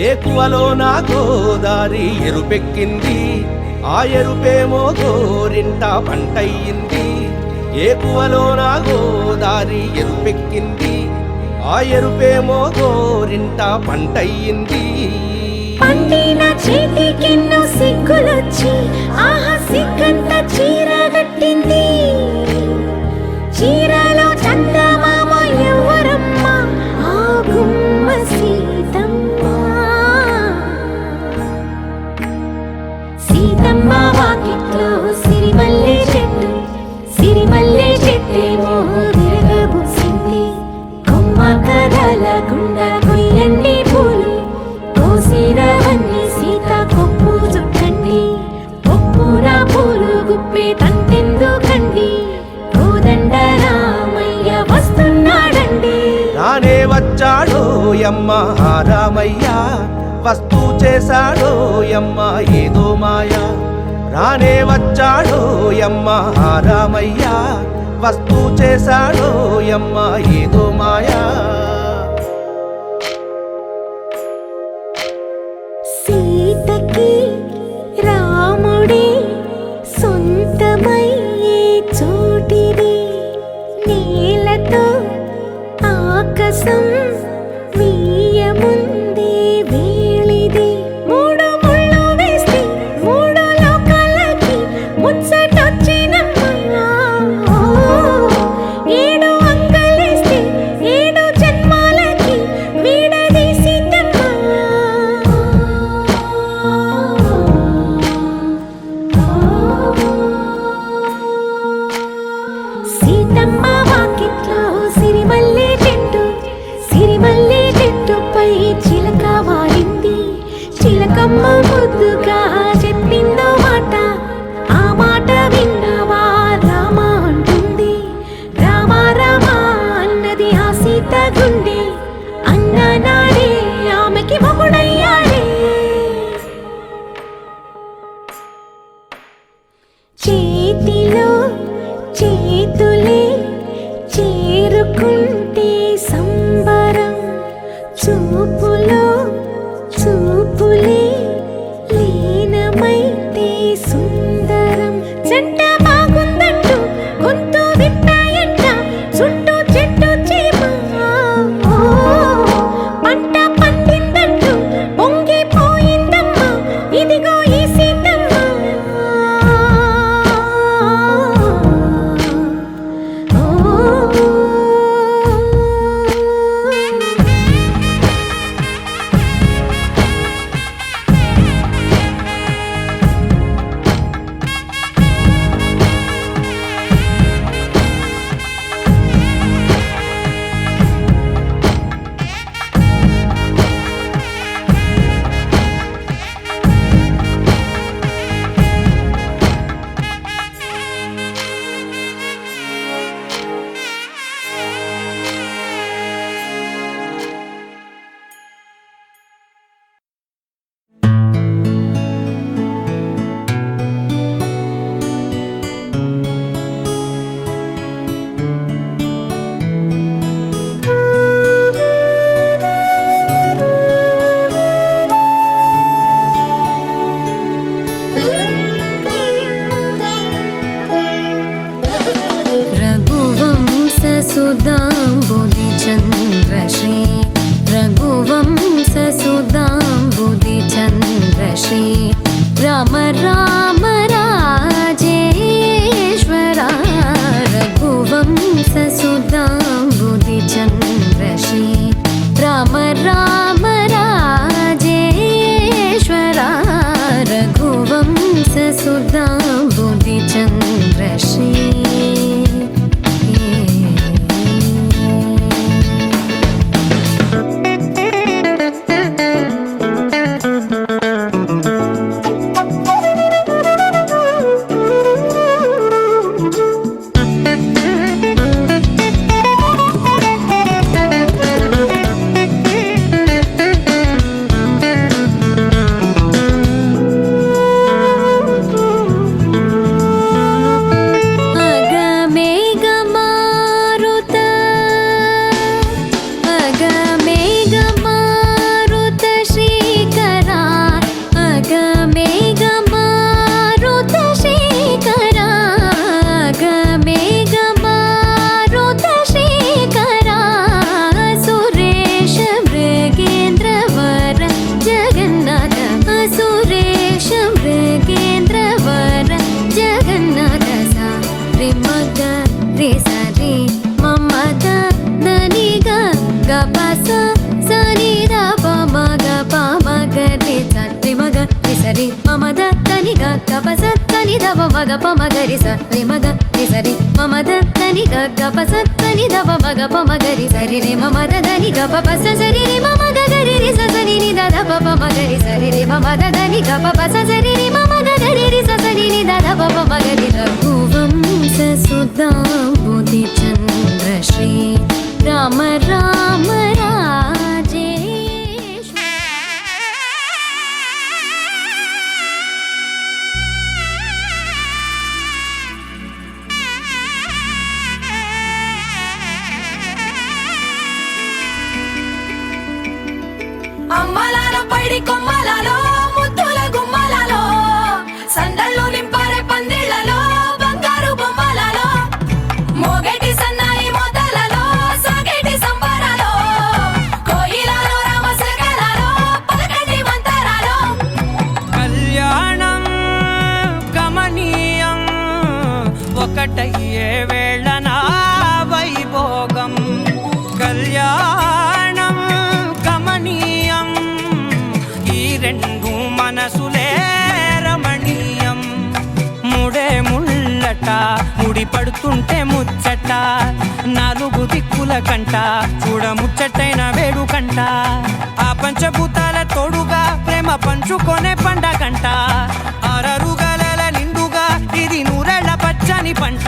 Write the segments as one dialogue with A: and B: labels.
A: ఏకువలో నా గోదారి ఎరుపెక్కింది, ఆ ఎరుపేమో గోరింట పంటయ్యింది. ఏకువలో నా గోదారి ఎరుపెక్కింది, ఆ ఎరుపేమో గోరింట పంటయ్యింది.
B: పండిన చేతికెన్నో సిగ్గులొచ్చి ఆహా సిగ్గంత చీర కట్టింది. చీరలో చందమామ ఎవరమ్మ, ఆ గుమ్మ సీతమ్మ. సీతమ్మ వాకిట్లో సిరిమల్లె చెట్టు, సిరిమల్లె చెట్టేమో విరగబూసింది. కొమ్మ కదలకుండా కొయ్యండి పూలు, కోసిరవన్నీ సీత కొప్పు చుట్టండి. కొప్పున పూలు గుప్పే తంతెందుకండి, కోదండ రామయ్య వస్తున్నాడండి.
A: రానే వచ్చాడో యమ్మ రామయ్య, వస్తూ చేశాడో యమ్మ ఏదో మాయా. రానే వచ్చాడో యమ్మ రామయ్య, వస్తూ చేశాడో యమ్మ ఏదో మాయా.
B: సీతకి రాముడే సొంతమయ్యే చోటిది, నేలతో ఆకాశం వీయముందే వేళిది. మూడు ముళ్ళు వేస్తే మూడు లోకాలకి ముచ్చటొచ్చినమ్మా. ఏడు అంగలేస్తే ఏడు జన్మాలకి వీడదీసిద్దమ్మా. సీతమ్మ వాకిట్లో సిరిమల్లె చెట్టు, సిరిమల్లె చెట్టుపై చిలక వాలింది. చిలకమ్మ ముద్దుగా చెప్పిందో మాట, ఆ మాట విన్నవా రామ అంటుంది. రామ రామ అన్నది ఆ సీత గుండె, అన్న నాడే ఆమెకి మొగుడయ్యాడే. చేతిలో చేతులే చేరుకుంటే సంబరం, చూపులో చూపులే లీనమైతే సుందరం. జంట బాగుందంటూ గొంతు విప్పాయంట చుట్టూ చెట్టు చీమ. పంట పండిందంటూ పొంగిపోయిందమ్మా, ఇదిగో ఈ సీతమ్మ.
C: रघुवंशसुधाम्बुधिचन्द्रश्री, रघुवंशसुधाम्बुधिचन्द्रश्री, राम राम राजेश्वरा. रघुवंशसुधाम्बुधिचन्द्रश्री, राम राम राजेश्वरा. रघुवंशसुधाम्बुधिचन्द्रश्री. దని గ గ ప స దని ద వ మ గ ప మ గ రి స రి మ గ రి స రి మ మ ద దని గ గ ప స దని ద వ మ గ ప మ గ రి స రి రి మ మ ద దని గ ప ప స స రి రి మ మ గ గ రి రి స స ని ని ద ద ప ప మ గ రి స రి రి మ మ ద దని గ ప ప స స రి రి మ మ గ గ రి రి స స ని ని ద ద ప ప మ గ రి రఘువంశ సుధా బుద్ధి చంద్ర శ్రీ రామ రామ రాజేశ్.
B: అమ్మలాలో పైడి కొమ్మలలో ముద్దుల గుమ్మలలో సందళ్ళు నింపారే పందిళ్లలో బంగారు బొమ్మలలో మోగేటి సన్నాయి మోతలలో సాగేటి సంబరాలో కోయిలలో రామశకలలో పలకటి మంతరాలో
D: కళ్యాణం గమనీయం ఒకటయ్యే వేళ నా వైభోగం కళ్యాణం గమనీయం ఈ రెండు మనసులే రమణీయం ముడే ముళ్ళట ముడి పడుతుంటే ముచ్చట నాలుగు దిక్కుల కంట చూడ ముచ్చటైన వేడుకంట ఆ పంచభూతాల తోడుగా ప్రేమ పంచుకొనే పండగంట ఆరరుగల నిండుగా ఇది నూరెళ్ళ పచ్చని పంట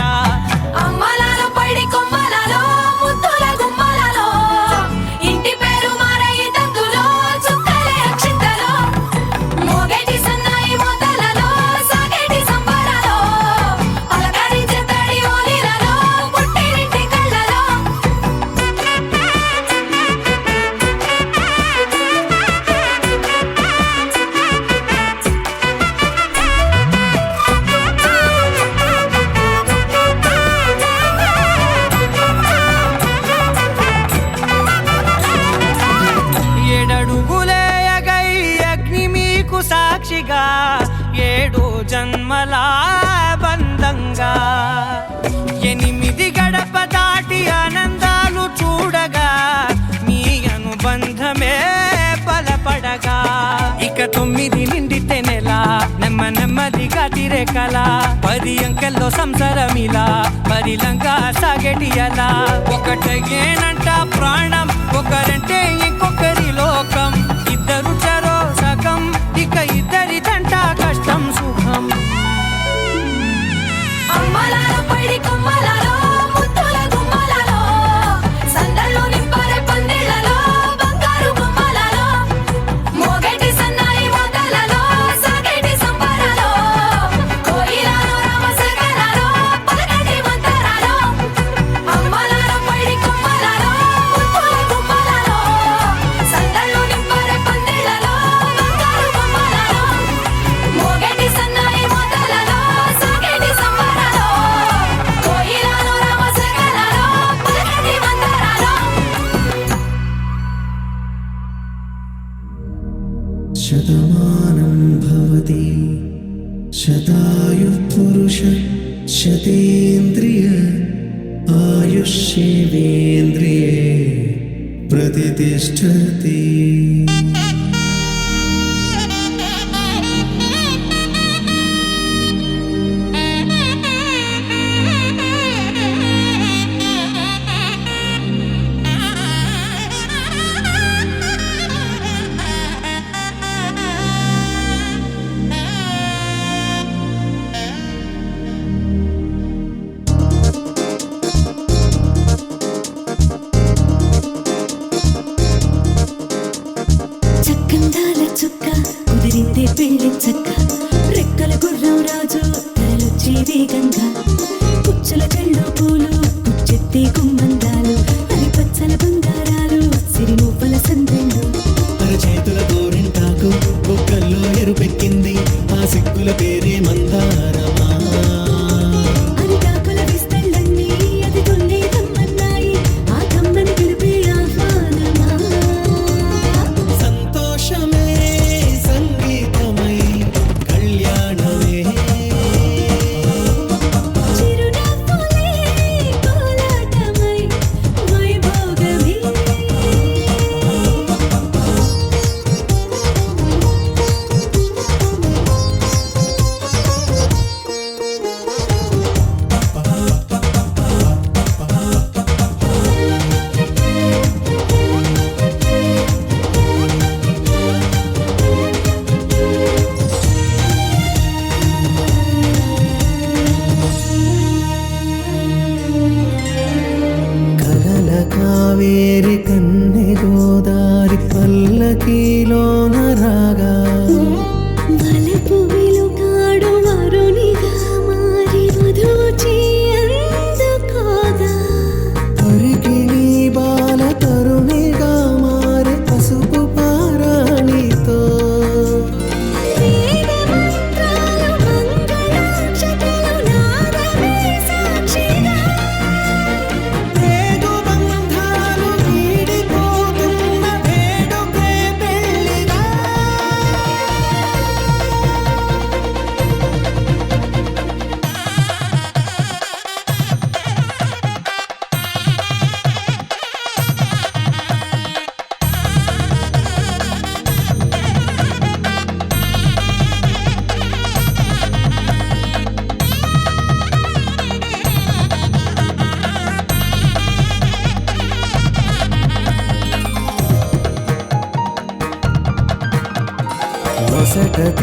B: అమ్మలాలో పైడి కొమ్మలలో ముద్దుల గుమ్మలలో ఇంటి పేరు మారయి తంతులో చుక్కలే అక్షింతలో మోగేటి సన్నాయి మోతలలో సాగేటి సంబరాలో పలకరించే తడి ఓలిలలో పుట్టినింటి కళ్ళలో
D: ఏడడుగులే ఎగై అగ్ని మీకు సాక్షిగా ఏడు జన్మల బంధంగా 8 గడప దాటి ఆనందాలు చూడగా మీ అనుబంధమే బలపడగా ఇక 9 నిండితే నెల నెమ్మదిగా తిరేకల 10 అంకెల్లో సంసారమిలా పరిలంగా సాగేటి అలా ఒకటేనంట ప్రాణం ఒకరంటే ఇంకొకరి లోకం ఇద్దరు చరో సగం ఇక ఇద్దరిదంట కష్టం సుఖం
B: అమ్మలాలో పైడి కొమ్మలలో ముద్దుల గుమ్మలలో సందళ్ళు నింపారే పందిళ్లలో బంగారు బొమ్మలలో మోగేటి సన్నాయి మోతలలో సాగేటి సంబరాలో కోయిలలో రామశకలలో పలకటి మంతరాలో అమ్మలాలో పైడి కొమ్మలలో ముద్దుల గుమ్మలలో సందళ్ళు నింపారే పందిళ్లలో బంగారు బొమ్మలలో మోగేటి సన్నాయి మోతలలో సాగేటి సంబరాలో కోయిలలో రామశకలలో పలకటి మంతరాలో
E: శతమానం భవతి శతాయుః పురుష శతేంద్రియ ఆయుష్యేవేంద్రియే ప్రతిష్టతి.
B: చక్కందాల చుక్క కుదిరిందే పెళ్లి చక్క రెక్కల గుర్రం రాజు తరలొచ్చే వేగంగా పుచ్చుల చెళ్ళు పూలు పుచ్చెత్తే గుమ్మందాలు అవి పచ్చల బంగారాలు సిరిమూపల సందెళ్ళు
E: అరచేతుల గోరింటాకు బొక్కల్లో ఎరుపెక్కింది ఆ సిక్కుల పేరే మందారమా.
B: అరిటాకుల విస్తళ్ళన్నీ అది తొన్నే దమ్మన్నాయి ఆ కమ్మని పిలిపే ఆహ్వానమా
E: సంతోషమే సంగీతమై కళ్యాణమే
B: చిరునవ్వులే కోలాటమై వైభోగమే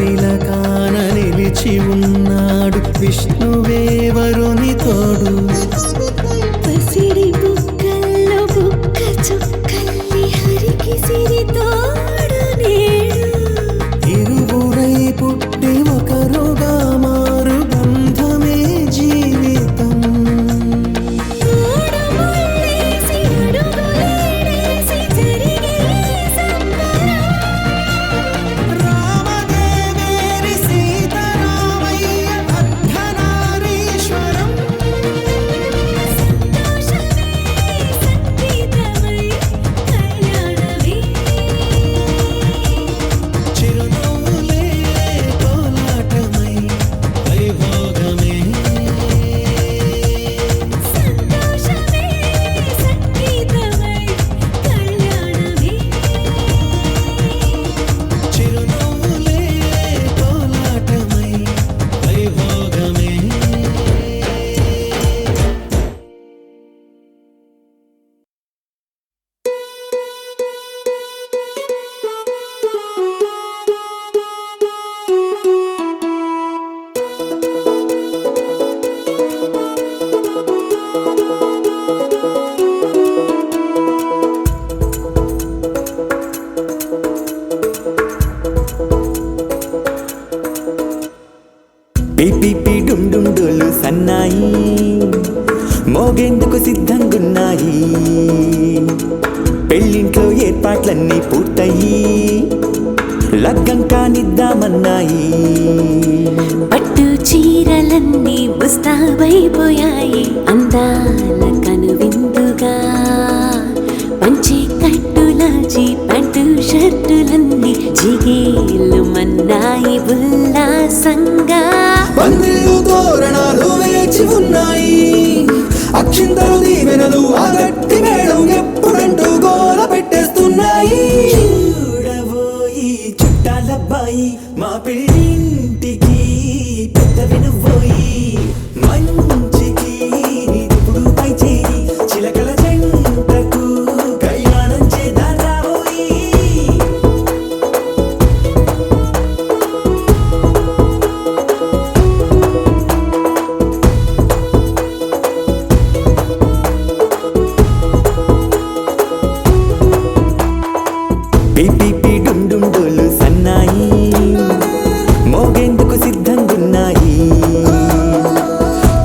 E: తిలకాన నిలిచి ఉన్నాడు విష్ణువే వరుని తోడు.
B: పసిడి బుక్కల్లో బుక్క చుక్కల్లి హరికి సిరి తోడు నేడు.
E: ఇరువురై పుట్టి ఒకరుగా మారు బంధమే జీవితం.
B: మూడు ముళ్ళేసి అడుగులేసి జరిగే సంబరం.
E: రామదేవేరి సీతారామయ్య అర్ధనారీశ్వరం.
B: సంతోషమే సంగీతమై కళ్యాణమే.
E: చిరునవ్వులే కోలాటమై వైభోగమే.
B: సంతోషమే సంగీతమై కళ్యాణమే.
E: చిరునవ్వులే కోలాటమై వైభోగమే.
F: పిపిపి డుండుండులు సన్నాయి మోగేందుకు సిద్ధంగున్నాయి. పెళ్ళింట్లో ఏర్పాట్లన్నీ పూర్తయి లగ్గం కానిద్దామన్నాయి.
B: పట్టు చీరలన్నీ ముస్తాబైపోయాయి అందాల కనువిందుగా. పంచి కట్టులాచి ప్యాంటు షర్టులన్నీ జిగేలు మన్నాయి ఉల్లాసంగా.
E: పందిళ్ళు తోరణాలు వేచి ఉన్నాయి. అక్షింతలు దీవెనలు ఆ గట్టి మేళం ఎప్పుడంటూ గోల పెట్టేస్తున్నాయి.
F: చూడబోయి చుట్టాలబ్బాయి మా పెళ్ళింటికి పెద్ద వినుబోయి. మంచికి ఇప్పుడు పై చేయి చిలకల జంటకు కళ్యాణం చేద్దాం రాబోయి. పిపిపి డుండుండులు సన్నాయి మోగేందుకు సిద్ధంగున్నాయి.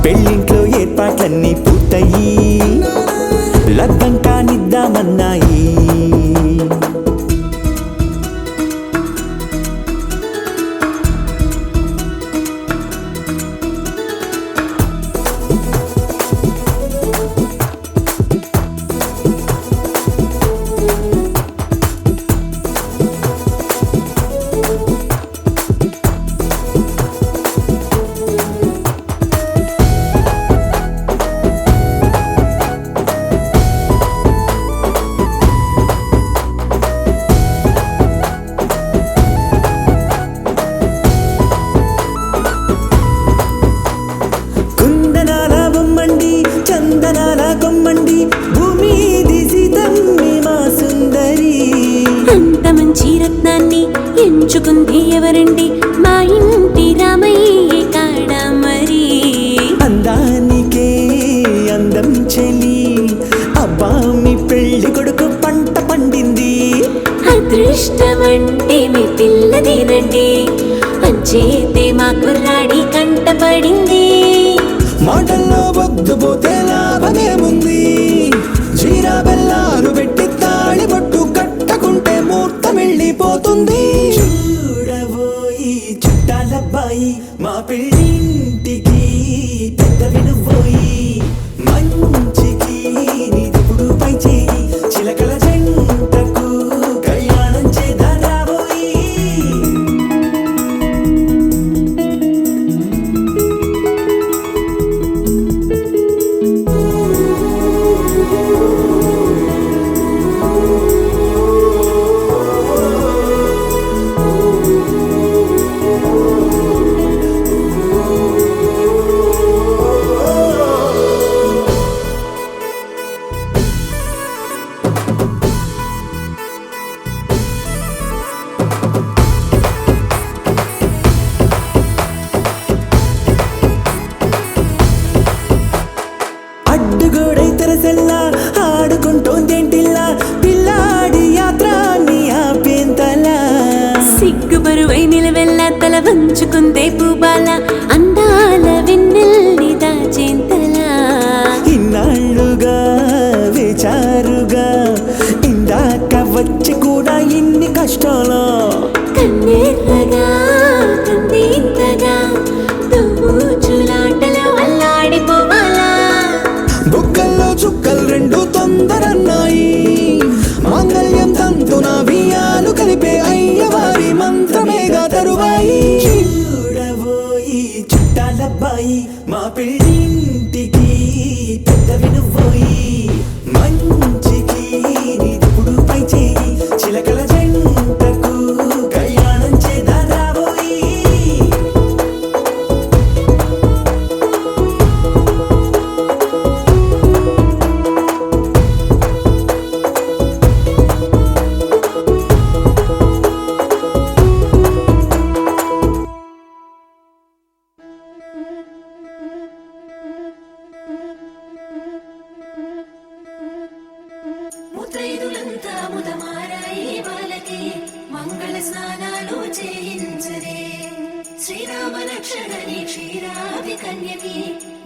F: పెళ్ళింట్లో ఏర్పాట్లన్నీ పూర్తయి లగ్గం కానిద్దామన్నాయి. కుందనాల బొమ్మండి చందనాల కొమ్మండి భూమి దిశితమ్మి మా సుందరి.
B: అంత మంచి రత్నాన్ని ఎంచుకుంది ఎవరండి? మా ఇంటి రామయ్య కాడ మరి.
F: అందానికే అందం చెలి అబ్బా మీ పెళ్లి కొడుకు పంట పండింది.
B: అదృష్టమంటే మీ పిల్లదేనండి. అంచేతే మా కుర్రాడి కంట పడింది.
E: మాటల్లో పొద్దుపోతే లాభమేముంది? జీరా బెల్లాలు పెట్టి తాళి పట్టు కట్టకుంటే ముహూర్తం వెళ్ళిపోతుంది.
F: చూడబోయి చుట్టాలబ్బాయి మా పెళ్ళింటికి పెద్ద వినుబోయి. మంచికి ఇప్పుడు పై చేయి చిలకల జంటకు కళ్యాణం చేద్దాం రాబోయి.
B: ఇవాళ అందాల వెన్నెల్ని దాచేంతలా
F: ఇన్నాళ్ళుగా విచారుగా ఇందాక వచ్చి కూడా ఇన్ని కష్టాలా
B: కన్నెర్రగా కందింతగా తుమ్ముచులాటలో అల్లాడిపోవాలా
E: బుక్కల్లో చుక్కలు రెండు తొందరన్నాయి మాంగళ్యం తంతున బియ్యాలు కలిపే అయ్యవారి మంత్రమేగా తరువాయి
F: చూడబోయి చుట్టాలబ్బాయి మా పెళ్ళింటికి పెద్దవి నువ్వోయి మంచికి నీదిప్పుడు పై చేయి చిలకల జంటకు కళ్యాణం చేద్దాం రాబోయి
B: ముత్తైదులంతా ముదమారాయి వాళ్ళకి మంగళ స్నానాలు చేయించరే శ్రీరామ రక్షణని క్షీరాది కన్యకి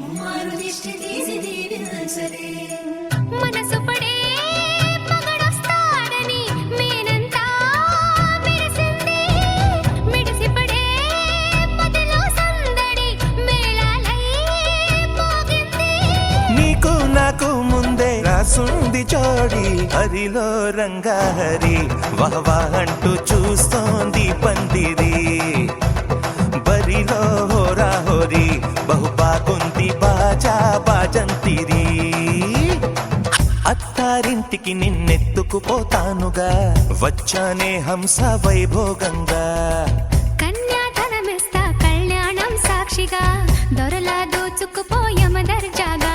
B: ముమ్మారు దిష్టి తీసి దీవించరే
C: మనసు పడే మగడొస్తాడని మేనంతా మెరిసింది మిడిసిపడే మదిలో సందడి మేళాలై మోగింది
G: నీకు నాకు ముందే రాసుంది జోడి హరిలో రంగాహరి వహవా అంటూ చూస్తోంది పందిరి బరిలో హోరా హోరి బహు బాగుంది బాజా బాజంతిరి అత్తారింటికి నిన్నెత్తుకుపోతానుగా వచ్చానే హంస వైభోగంగా
C: కన్యాధనమిస్తా కళ్యాణం సాక్షిగా దొరలా దోచుకుపోయమ దర్జాగా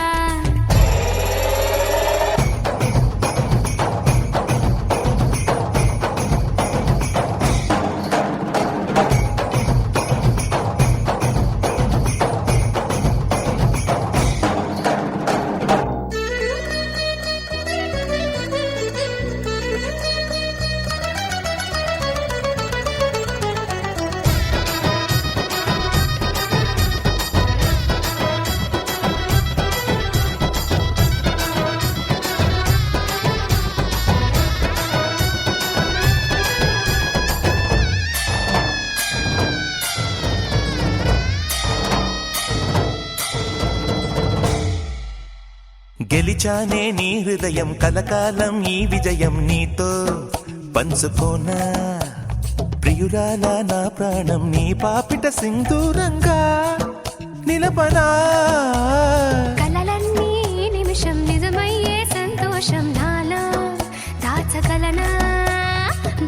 G: గెలిచానే నీ హృదయం కలకాలం ఈ విజయం నీతో పంచుకోనా ప్రియురాలా నా ప్రాణం నీ పాపిట సింధూరంగా నిలపనా
C: కలలన్నీ నిమిషం నిజమయ్యే సంతోషం నాలో దాచగలనా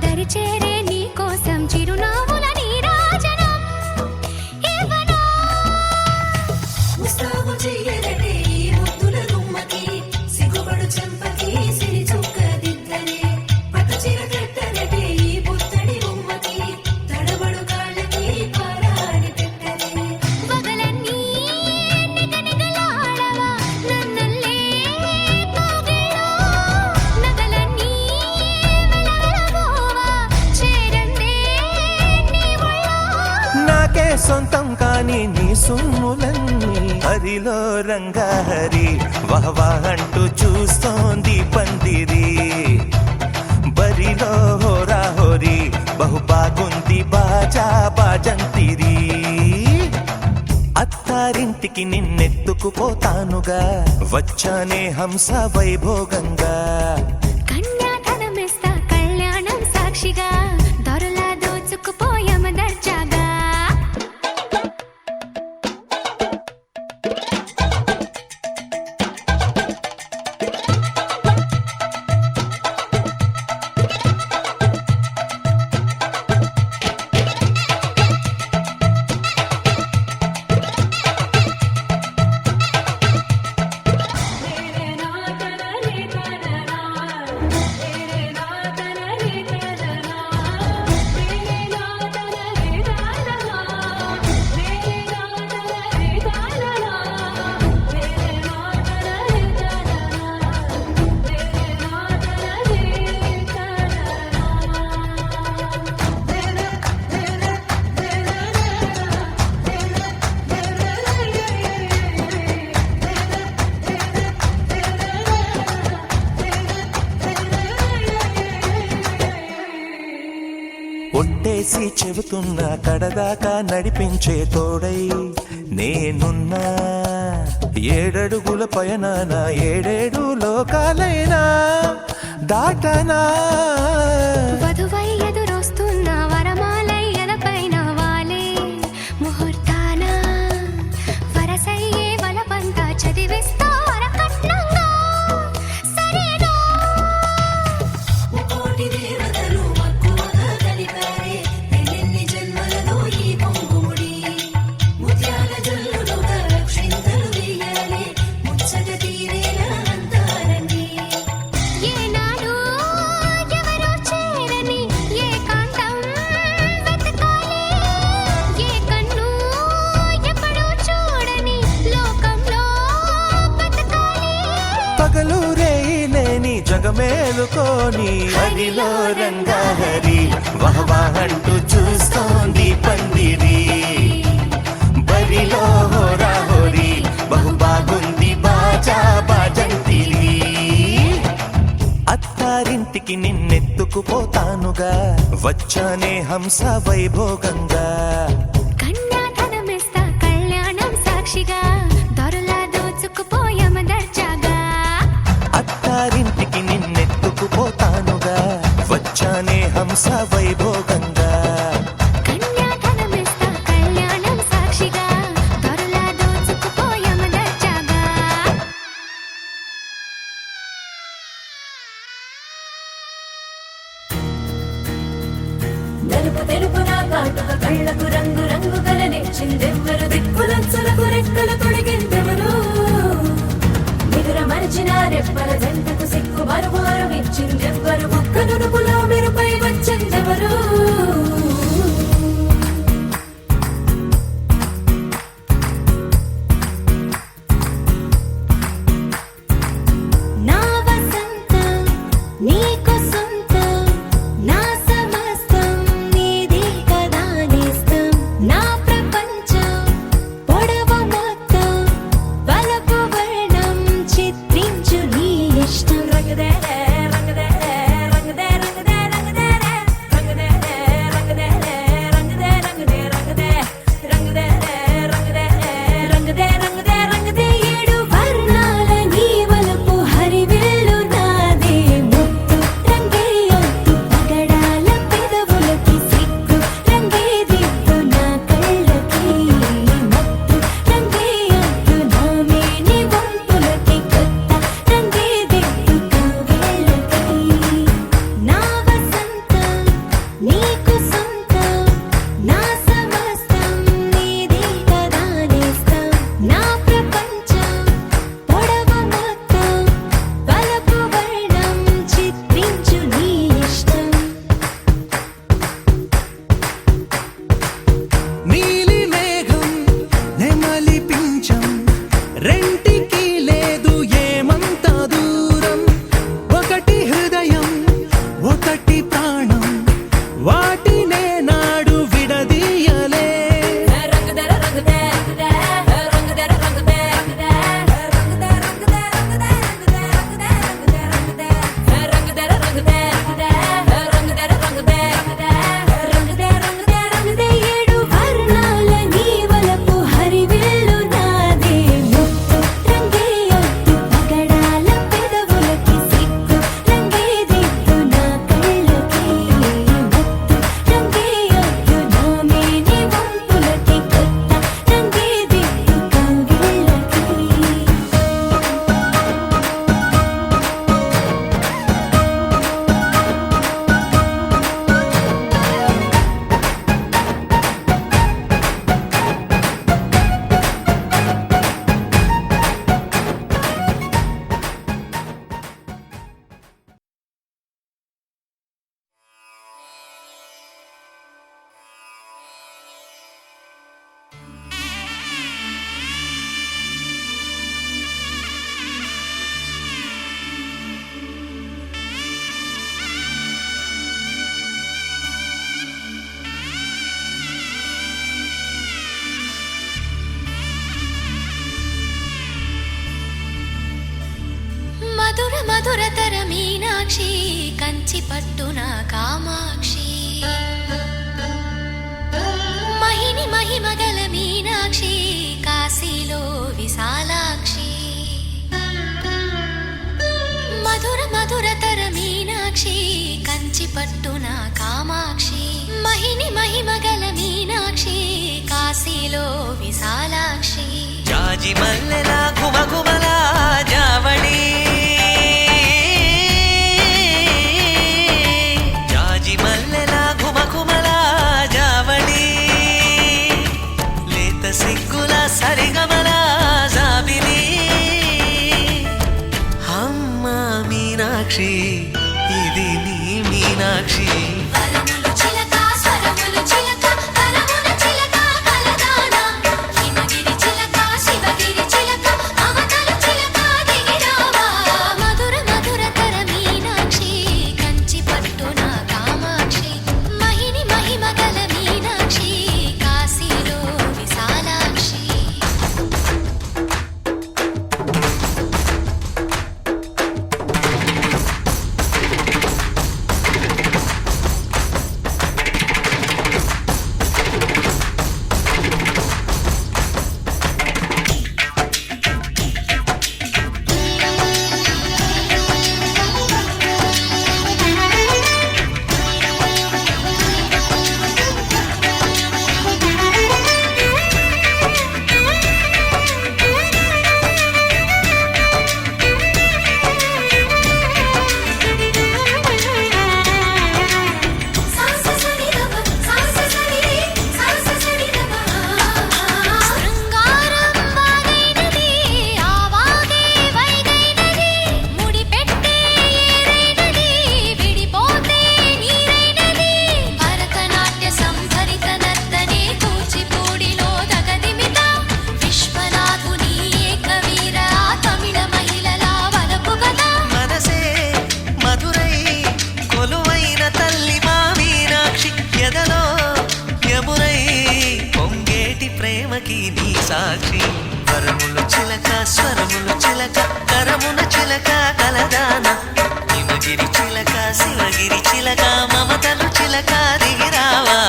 C: దరిచేరే నీ కోసం చిరునవ్వుల నీరాజనం ఇవ్వనా
B: ముస్తాబు చెయ్యరటే ఈ ముద్దుల గుమ్మకి సిగ్గుపడు చెంపకి సిరి చుక్క దిద్దరే పట్టు చీర కట్టరటే ఈ పుత్తడి బొమ్మకి తడబడు కాళ్ళకి పారాడి పెట్టరే
C: పగలన్నీ నిగనిగలాడవా నన్నల్లే పోగేలా నగలన్నీ వెలవెలబోవా చేరందే నీ ఒళ్ళో
G: నాకే సొంతం కాని నీ సొమ్ములన్నీ హరిలో రంగాహరి వహవా అంటూ చూస్తోంది పందిరి బరిలో హోరా హోరి బహు బాగుంది బాజా బాజంతిరి అత్తారింటికి నిన్నెత్తుకుపోతానుగా వచ్చానే హంస వైభోగంగా
C: కన్యాధనమిస్తా కళ్యాణం సాక్షిగా దొరలా దోచుకుపోయమ దర్జాగా
B: నా
G: చేసి చెబుతున్నా కడదాకా నడిపించే తోడై నేనున్నా. 7 అడుగుల పయనాన 7 లోకాలైనా దాటనా.
C: వధువై ఎదురొస్తున్న వరమాలై ఎదపైన వాలే ముహూర్తాన వరసయ్యే వలపంతా చదివిస్తా వరకట్నంగా సరేనా.
B: కోటి దేవతలు మక్కువగా కలిపారే ఎన్నెన్ని జన్మలలో ఈ పొంగుముడి ముత్యాల జల్లులుగా రక్షింతలు వేయాలి ముచ్చట తీరేలా అంతారండి.
C: ఏనాడు ఎవరో చేరని ఏకాంతం వెతకాలి. ఏ కన్ను ఎప్పుడూ చూడని లోకంలో బతకాలి.
G: పగలు రేయి లేని జగమేలుకోని హరిలో రంగాహరి వహవాహంటూ చూస్తోంది పందిరి. బరిలో హోరా హోరీ బహు బాగుంది బాజా బాజంతిరి. అత్తారింటికి నిన్నెత్తుకుపోతానుగా వచ్చానే హంస వైభోగంగా.
C: కన్యాధనమిస్తా కళ్యాణం సాక్షిగా దొరలా దోచుకుపోయామ దర్జాగా.
G: అత్తారింటికి నిన్నెత్తుకుపోతానుగా వచ్చానే హంస వైభోగంగా.
C: కన్యాధనమిస్తా కళ్యాణం సాక్షిగా దొరలా దోచుకుపోయామ దర్జాగా.
B: నలుపు తెలుపు నా కాటుక కళ్ళకు రంగు రంగు కలనిచ్చిందెవ్వరు దిక్కులంచులకు రెక్కలు తొడిగిందెవరు నిదుర మరిచిన రెప్పల జంటకు సిక్కు మరుమారు ఇచ్చిందెవ్వరు ఒక్క నునుపులో మెరుపై వచ్చిందెవరు.
C: నా వసంతం నీకు సొంతం నా సమస్తం నీది కదా నేస్తం. నా ప్రపంచం పొడవు మొత్తం వలపు వర్ణం చిత్రించు నీ ఇష్టం.
B: రంగదే రంగదే రంగదే రంగదే రంగదే రంగదే రంగదే రంగదే రంగదే రంగదే రంగదే రంగదే రంగదే రంగదే రంగదే. 7 వర్ణాల నీ వలపు హరివిల్లు నాదే ముత్తు రంగేయొద్దు పగడాల పెదవులకి సిగ్గు రంగే దిద్దు నా కళ్ళకి మత్తు రంగేయొద్దు నా మేని వంపులకి కొత్త రంగే దిద్దు కౌగిళ్ళకి. నా వసంతం నీకు సొంతం నా సమస్తం నీది కదా నేస్తం. నా ప్రపంచం పొడవు మొత్తం వలపు వర్ణం చిత్రించు నీ ఇష్టం.
E: నీలి మేఘం నెమలి పించం రెంటికి లేదు ఏమంత దూరం. ఒకటి హృదయం ఒకటి ప్రాణం వాటినే నాడు విడదీయలే.
B: రంగదర రంగదే రంగదే రంగదర రంగదే రంగదే రంగదే రంగదే రంగదే రంగదే రంగదే రంగదర రంగదే రంగదే రంగదర రంగదే రంగదే రంగదే రంగదే. 7 వర్ణాల నీ వలపు హరివిల్లు నాదే ముత్తు రంగేయొద్దు పగడాల పెదవులకి సిగ్గు రంగే దిద్దు నా కళ్ళకి మత్తు రంగేయొద్దు నా మేని వంపులకి కొత్త రంగే దిద్దు కౌగిళ్ళకి.
C: మధుర మధురతర మీనాక్షి కంచి పట్టున కామాక్షి మహిని మహిమగల మీనాక్షి కాశీలో విశాలాక్షి మధుర మధురతర మీనాక్షి కంచి పట్టున కామాక్షి మహిని మహిమగల మీనాక్షి కాశీలో విశాలాక్షి
D: జాజి మల్లెల కుమకుమల జావళి జాజి మల్లెల కుమకుమల జావళి లేత సిగ్గుల సరిగమల జాబిలి అమ్మ మీనాక్షి ఇది నీ మీనాక్షి
C: వరములు చిలక స్వరములు చిలక కరమున చిలక కలదానా హిమగిరి చిలక శివగిరి చిలక మమతలు చిలక దిగిరావా మధుర మధురతర మీనాక్షి కంచి పట్టున కామాక్షి మహిని మహిమగల మీనాక్షి కాశీలో విశాలాక్షి
D: మనసే మధురై కొలువైన తల్లి మా మీనాక్షి ఎదలో యమునై పొంగేటి ప్రేమకి నీ సాక్షి వరములు చిలక స్వరములు చిలక కరమున చిలక కలదాన హిమగిరి చిలక శివగిరి చిలక మమతలు చిలక దిగిరావా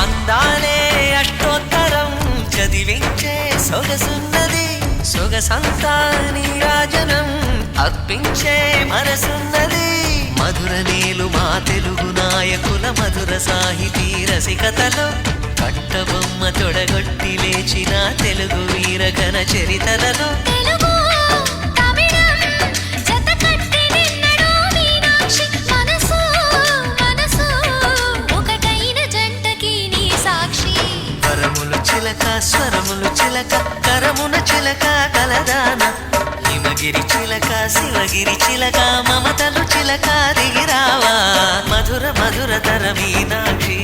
D: అందాలే అష్టోత్తరం చదివించే సొగసున్నది సొగసంతా నీరాజనం అర్పించే మనసున్నది మధుర నీలు మా తెలుగు నాయకుల మధుర సాహితీ రసికతలో కట్టబొమ్మ తొడగొట్టి లేచిన తెలుగు వీరఘన చరితలలో
C: తెలుగు తమిళం జతకట్టి నిన్నడో మీనాక్షి మనసు మనసు ఒకటైన జంటకి నీ సాక్షి
D: వరములు చిలక స్వరములు చిలక కరమున చిలక కలదాన హిమగిరి చిలక శివగిరి చిలక మమతలు చిలక దిగిరావా మధుర మధురతర మీనాక్షి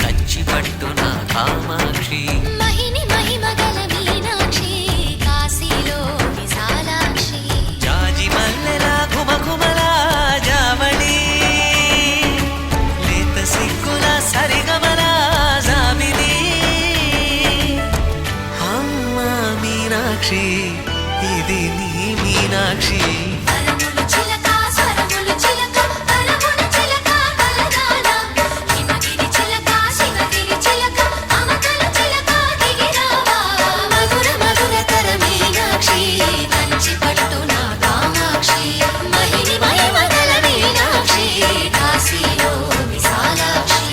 D: కంచి పట్టున కామాక్షి
C: మహిని మహిమగల మీనాక్షి కాశీలో విశాలాక్షి
D: జాజి మల్లెల కుమకుమల జావళి లేత సిగ్గుల సరిగమల జాబిలి అమ్మ మీనాక్షి ఇది నీ మీనాక్షి
C: వరములు చిలక స్వరములు చిలక కరమున చిలక కలదానా హిమగిరి చిలక శివగిరి చిలక మమతలు చిలక దిగిరావా మధుర మధురతర మీనాక్షి కంచి పట్టున కామాక్షి మహిని మహిమగల మీనాక్షి కాశీలో విశాలాక్షి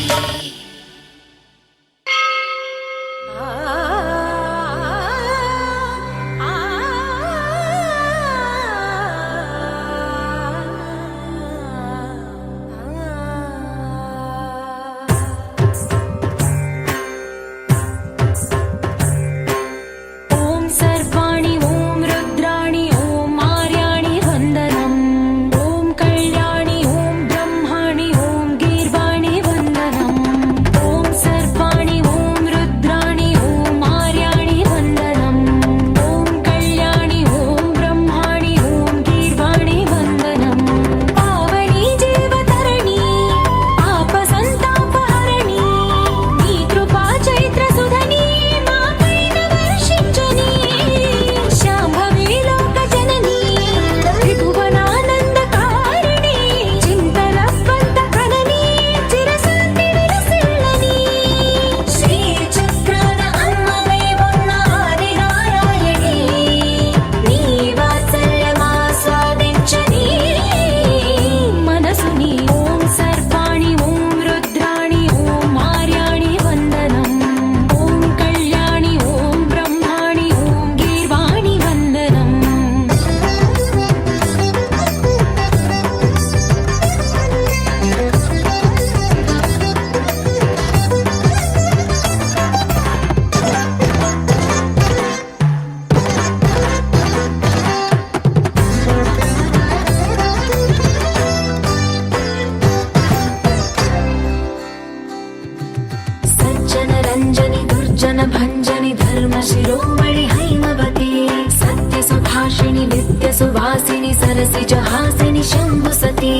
C: విలాసిని నిత్య సువాసిని సరసిజ హాసిని శంభు సతీ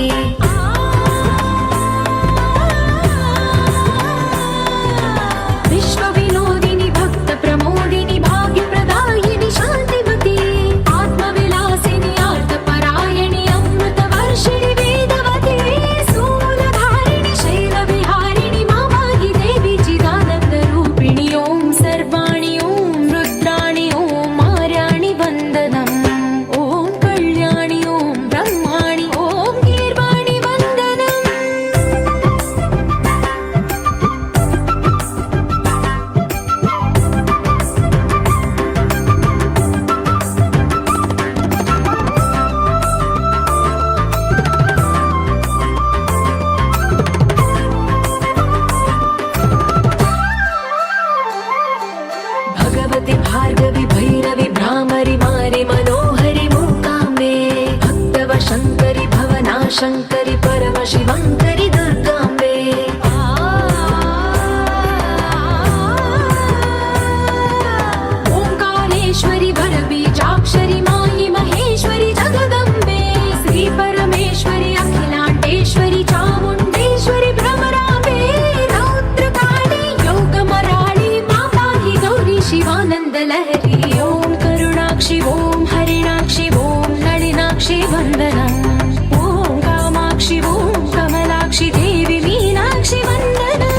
C: విశ్వ వినోదిని భక్త ప్రమోదిని భాగ్య ప్రదాయిని శాంతిమతి ఆత్మ విలాసిని ఆర్త పరాయణి అమృత వర్షిణి వేదవతి శూలధారిణి శైల విహారిణి మామాగి దేవి చిదానంద రూపిణి ఓం సర్వాణి ఓం రుద్రాణి ఓం ఆర్యాణి వందనం ఓం కళ్యాణి ఓం బ్రహ్మాణి ఓం గీర్వాణి వందనం भगवति भार्गवि भैरवि भ्रामरि मारि मनोहरि मूकाम्बे भक्तव शङ्करि भवना शङ्करि परम शिवङ्करि दुर्गाम्बे ओङ्कारेश्वरि वरबीजाक्षरि मायि महेश्वरि जगदम्बे श्री परमेश्वरि अखिलाण्डेश्वरि चामुण्डेश्वरि भ्रमराम्बे रौद्रकाली योगमराळि माताहि गौरी शिवानन्द लहरी ॐ करुणाक्षि ॐ हरिणाक्षि ॐ नलिनाक्षि वन्दनम् ॐ कामाक्षि ॐ कमलाक्षि देवि मीनाक्षि वन्दनम्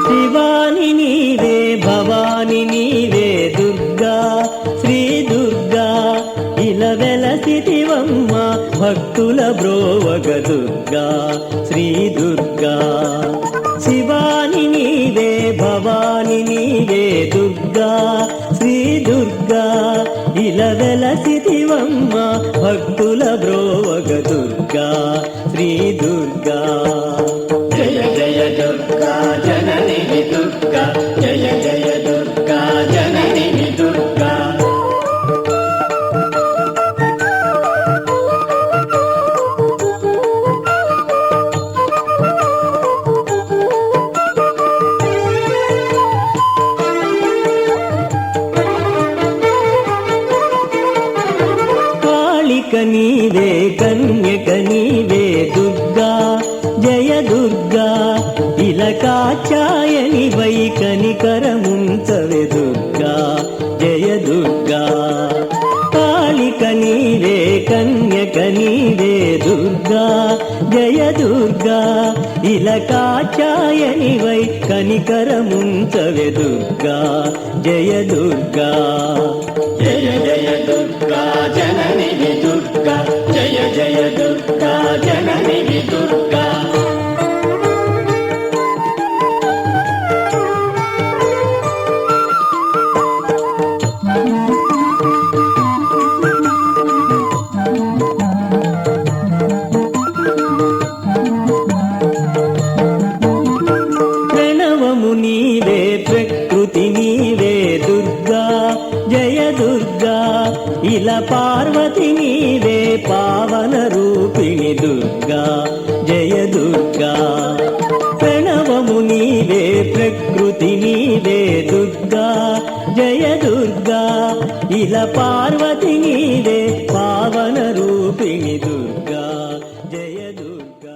H: శివాని నీవే భవాని నీవే దుర్గా శ్రీ దుర్గా ఇలా వెలసితివమ్మ భక్తుల బ్రోవగ దుర్గా శ్రీ దుర్గా శివాని నీవే భవాని నీవే దుర్గా శ్రీ దుర్గా ఇలా వెలసితివమ్మ భక్తుల బ్రోవగ దుర్గా శ్రీ దుర్గా జయ జయ దుర్గా జనని దుర్గా జయ జయ దుర్గా జనని దుర్గా కాళిక నీవే కన్యక నీవే దుర్గా జయ దుర్గా ఇలా కాచాయని వై కనికరముంచవే దుర్గా జయ దుర్గా కాళిక నీవే కన్యక నీవే దుర్గా జయ దుర్గా ఇలా కాచాయని వై కనికరముంచవే దుర్గా జయ దుర్గా జయ జయ దుర్గా జనని దుర్గా జయ జయ దుర్గా జనని దుర్గా ప్రణవము నీవే ప్రకృతి నీవే దుర్గా జయ దుర్గా ఇలా పార్వతి నీవే పావన రూపిణి దుర్గా జయ దుర్గా ప్రణవము నీవే ప్రకృతి నీవే దుర్గా జయ దుర్గా ఇలా పార్వతి నీవే పావన రూపిణి దుర్గా జయ దుర్గా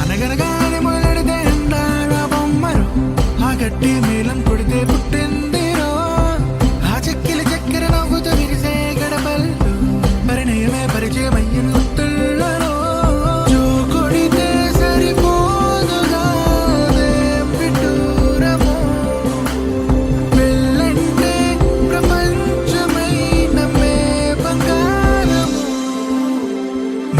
E: అనగనగానే మొదలెడితే అందాల బొమ్మరు ఆ గట్టి మేళం కొడితే పుట్టిందిరో ఆ చెక్కిలి చక్కెర నవ్వుతూ విరిసే గడపల్లు పరిణయమే పరిచయం అయ్యిన గుర్తులలో జో కొడితే సరిపోదుగా దేం విడ్డూరమో పెళ్ళంటే ప్రపంచమైన మే బంగారము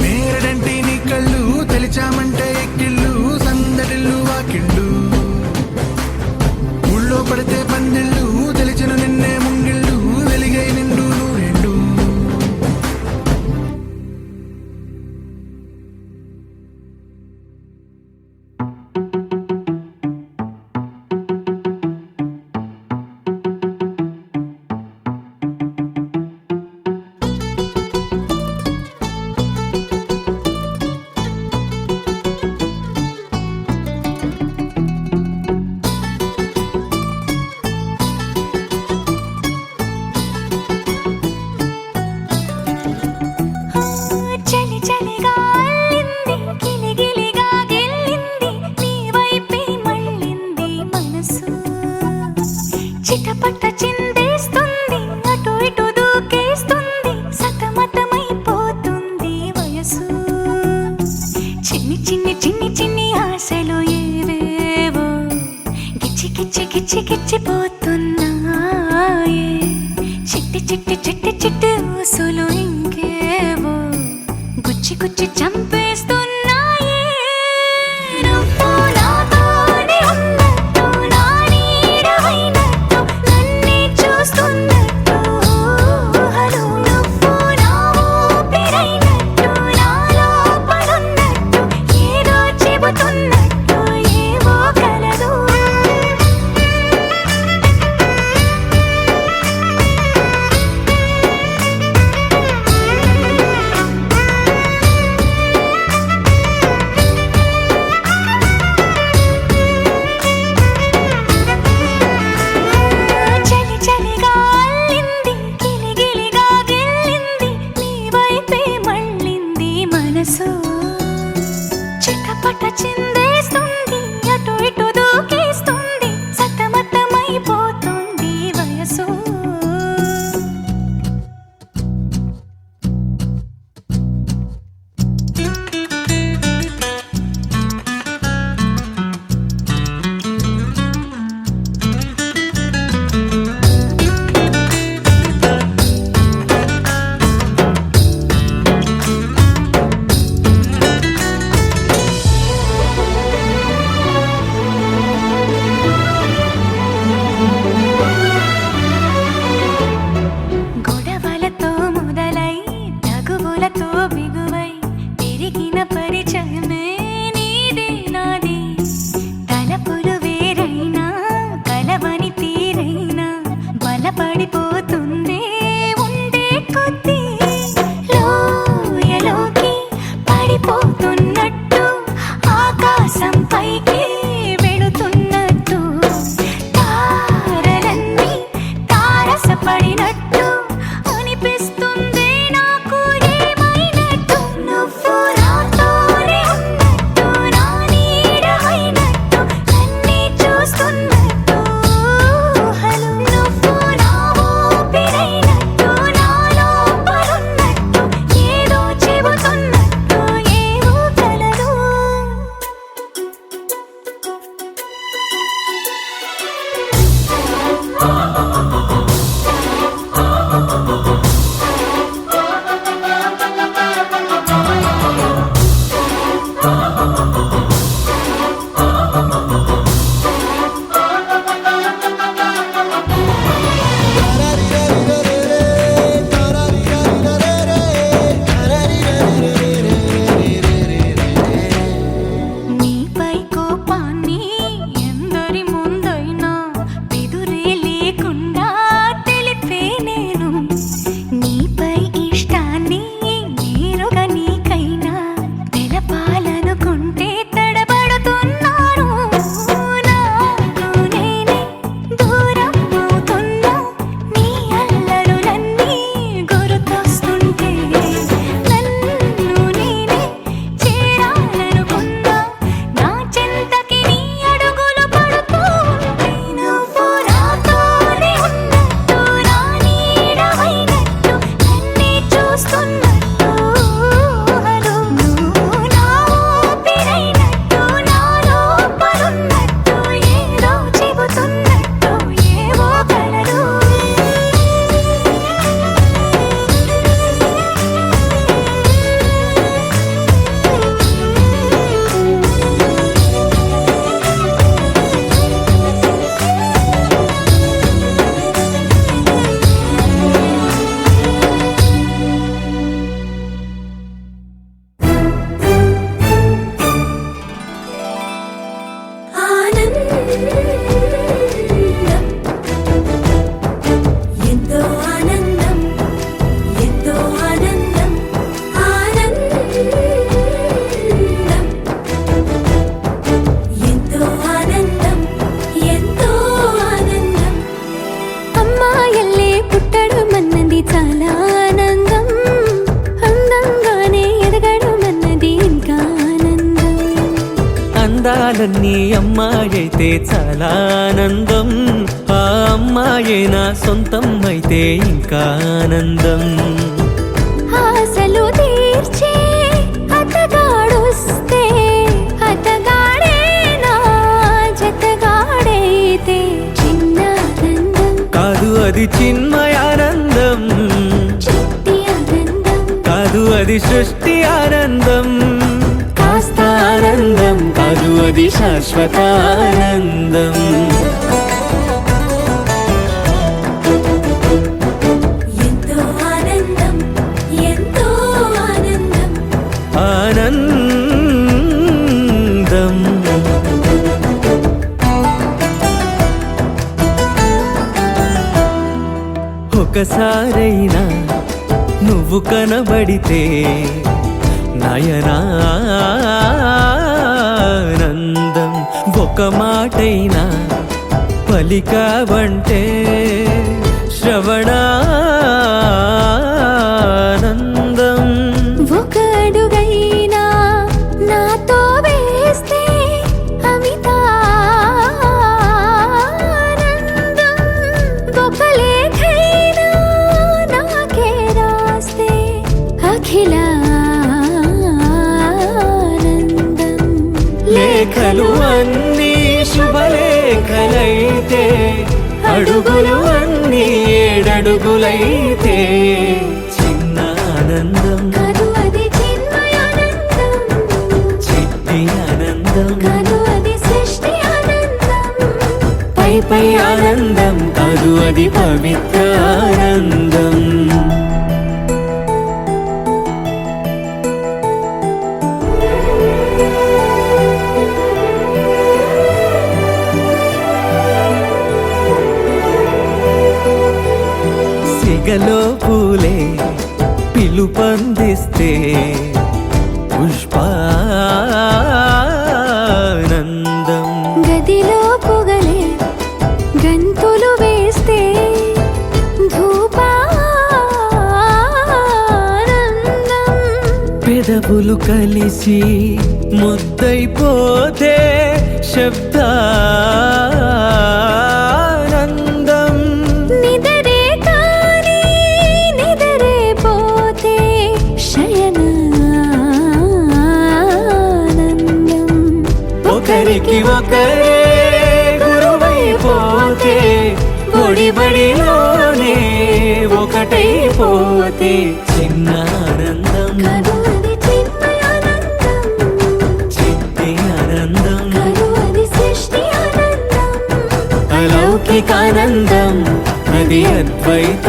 E: మేరడంటి నీ కళ్ళు తెలిచామంటే ఎక్కిళ్ళు సందడిల్లు వాకిళ్ళు ఊళ్ళో పడితే పందిళ్ళు తెలిచిన నిన్నే ముంగిళ్ళు వెలిగై నిండు నూరెండు
C: చలి చలిగా అల్లింది గిలిగిలిగా గెల్లింది నీ వైపే మళ్ళింది మనసు చిటపట చిందేస్తుంది అటు ఇటు దూకేస్తుంది సతమతమైపోతుంది వయసు చిన్ని చిన్ని చిన్ని చిన్ని ఆశలు ఏవేవో గిచ్చి గిచ్చి గిచ్చి గిచ్చిపోతున్నాయే చిట్టి చిట్టి చిట్టి చిట్టి ఊసులు ఇంకేవో గుచ్చి గుచ్చి చంపేస్తున్నాయే నువ్వు నాతోనే ఉన్నట్టు నా నీడవైనట్టు నన్నే చూస్తున్నట్టు ఊహలు నువ్వు నా ఊపిరైనట్టు నా లోపలున్నట్టు ఏదో చెబుతున్నట్టు ఏవో కలదు
H: అంటే చాలా ఆనందం. ఆ అమ్మాయే నా సొంతం అయితే ఇంకా ఆనందం.
C: ఆశలు తీర్చే అతగాడొస్తే అతగాడే నా జతగాడైతే చిన్నానందం
H: కాదు అది చిన్మయానందం,
C: చిట్టి ఆనందం
H: కాదు అది సృష్టి ఆనందం. కాస్త ఆనందం కాదు అది శాశ్వత ఆనందం.
B: ఎంతో ఆనందం ఎంతో ఆనందం
H: ఆనందం ఒకసారైనా నువ్వు కనబడితే నయనానందం. ఒక మాటైనా పలికావంటే శ్రవణానందం.
C: ఒక అడుగైనా నాతో వేస్తే అమితానందం. ఒక లేఖైనా నాకే రాస్తే అఖిలానందం.
H: లేఖలు అన్నీ శుభలేఖలైతే, అడుగులు అన్నీ ఏడడుగులైతే చిన్న ఆనందం,
C: కాదు అది చిన్మయానందం,
H: చిట్టి ఆనందం,
C: కాదు అది సృష్టి ఆనందం.
H: పై పై ఆనందం కాదు అది పవిత్ర ఆనందం. సిగలో పూలే పిలుపందిస్తే పుష్పానందం.
C: గదిలో పొగలే గంతులు వేస్తే ధూపానందం.
H: పెదవులు కలిసి ముద్దైపోతే శబ్దానందం.
C: నిదరే కాని నిదరే పోతే శయనానందం.
H: ఒకరికి ఒకరే గురువైపోతే బడిలోనే ఒకటైపోతే చిన్న ఆనందం,
C: కాదు అది చిన్మయానందం,
H: చిట్టి ఆనందం,
C: కాదు అది సృష్టి ఆనందం.
H: అలౌకికానందం అది అద్వైత